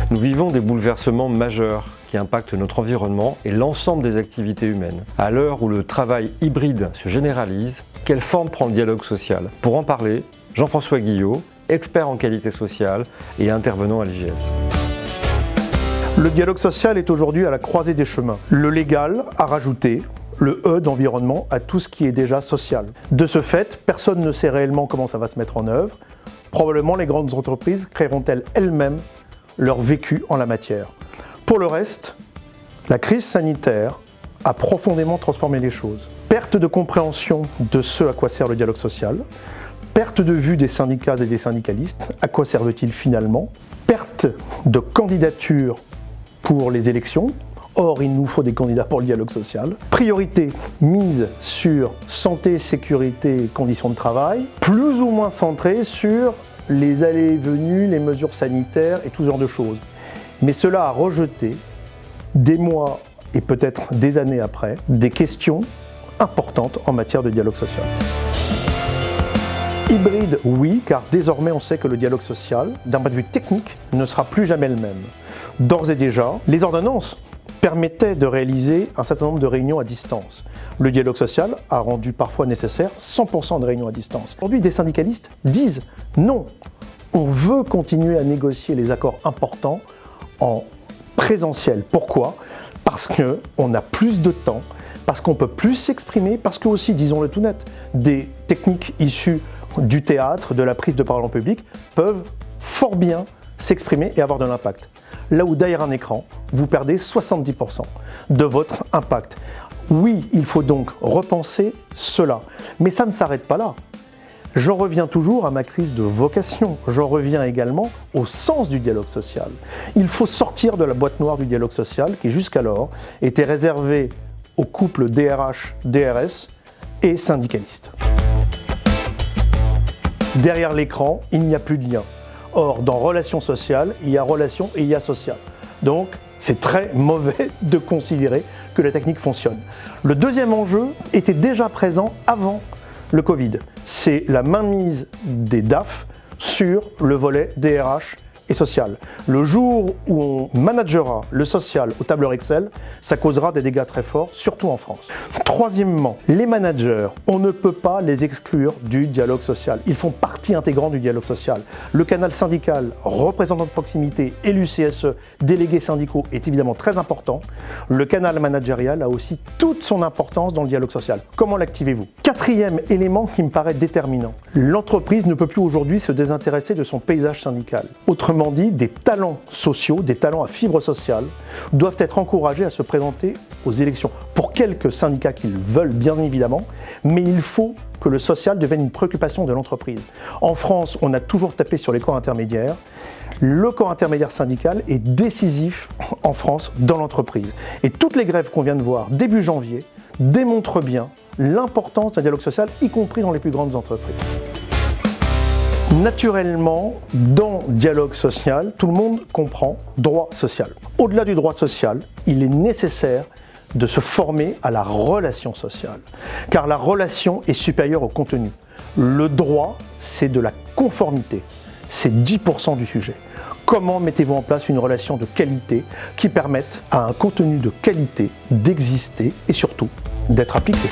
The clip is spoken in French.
Nous vivons des bouleversements majeurs qui impactent notre environnement et l'ensemble des activités humaines. À l'heure où le travail hybride se généralise, quelle forme prend le dialogue social? Pour en parler, Jean-François Guillot, expert en qualité sociale et intervenant à l'IGS. Le dialogue social est aujourd'hui à la croisée des chemins. Le légal a rajouté le E d'environnement à tout ce qui est déjà social. De ce fait, personne ne sait réellement comment ça va se mettre en œuvre. Probablement les grandes entreprises créeront-elles elles-mêmes leur vécu en la matière. Pour le reste, la crise sanitaire a profondément transformé les choses. Perte de compréhension de ce à quoi sert le dialogue social, perte de vue des syndicats et des syndicalistes, à quoi servent-ils finalement, perte de candidature pour les élections, or il nous faut des candidats pour le dialogue social, priorité mise sur santé, sécurité, conditions de travail, plus ou moins centrée sur les allées et venues, les mesures sanitaires et tout ce genre de choses. Mais cela a rejeté, des mois et peut-être des années après, des questions importantes en matière de dialogue social. Hybride, oui, car désormais on sait que le dialogue social, d'un point de vue technique, ne sera plus jamais le même. D'ores et déjà, les ordonnances permettaient de réaliser un certain nombre de réunions à distance. Le dialogue social a rendu parfois nécessaire 100% de réunions à distance. Aujourd'hui, des syndicalistes disent non, on veut continuer à négocier les accords importants en présentiel. Pourquoi? Parce qu'on a plus de temps, parce qu'on peut plus s'exprimer, parce que aussi, disons-le tout net, des techniques issues du théâtre, de la prise de parole en public, peuvent fort bien s'exprimer et avoir de l'impact. Là où derrière un écran, vous perdez 70% de votre impact. Oui, il faut donc repenser cela. Mais ça ne s'arrête pas là. J'en reviens toujours à ma crise de vocation. J'en reviens également au sens du dialogue social. Il faut sortir de la boîte noire du dialogue social qui jusqu'alors était réservée aux couples DRH-DRS et syndicalistes. Derrière l'écran, il n'y a plus de lien. Or, dans relation sociale, il y a relation et il y a social. Donc, c'est très mauvais de considérer que la technique fonctionne. Le deuxième enjeu était déjà présent avant le Covid. C'est la mainmise des DAF sur le volet DRH et social. Le jour où on managera le social au tableur Excel, ça causera des dégâts très forts, surtout en France. Troisièmement, les managers, on ne peut pas les exclure du dialogue social. Ils font partie intégrante du dialogue social. Le canal syndical, représentant de proximité, élu CSE, délégués syndicaux est évidemment très important. Le canal managérial a aussi toute son importance dans le dialogue social. Comment l'activez-vous? Quatrième élément qui me paraît déterminant. L'entreprise ne peut plus aujourd'hui se désintéresser de son paysage syndical. Autrement dit, des talents sociaux, des talents à fibre sociale doivent être encouragés à se présenter aux élections. Pour quelques syndicats qu'ils veulent, bien évidemment, mais il faut que le social devienne une préoccupation de l'entreprise. En France, on a toujours tapé sur les corps intermédiaires. Le corps intermédiaire syndical est décisif en France dans l'entreprise. Et toutes les grèves qu'on vient de voir début janvier démontrent bien l'importance d'un dialogue social, y compris dans les plus grandes entreprises. Naturellement, dans dialogue social, tout le monde comprend droit social. Au-delà du droit social, il est nécessaire de se former à la relation sociale, car la relation est supérieure au contenu. Le droit, c'est de la conformité, c'est 10% du sujet. Comment mettez-vous en place une relation de qualité qui permette à un contenu de qualité d'exister et surtout d'être appliqué ?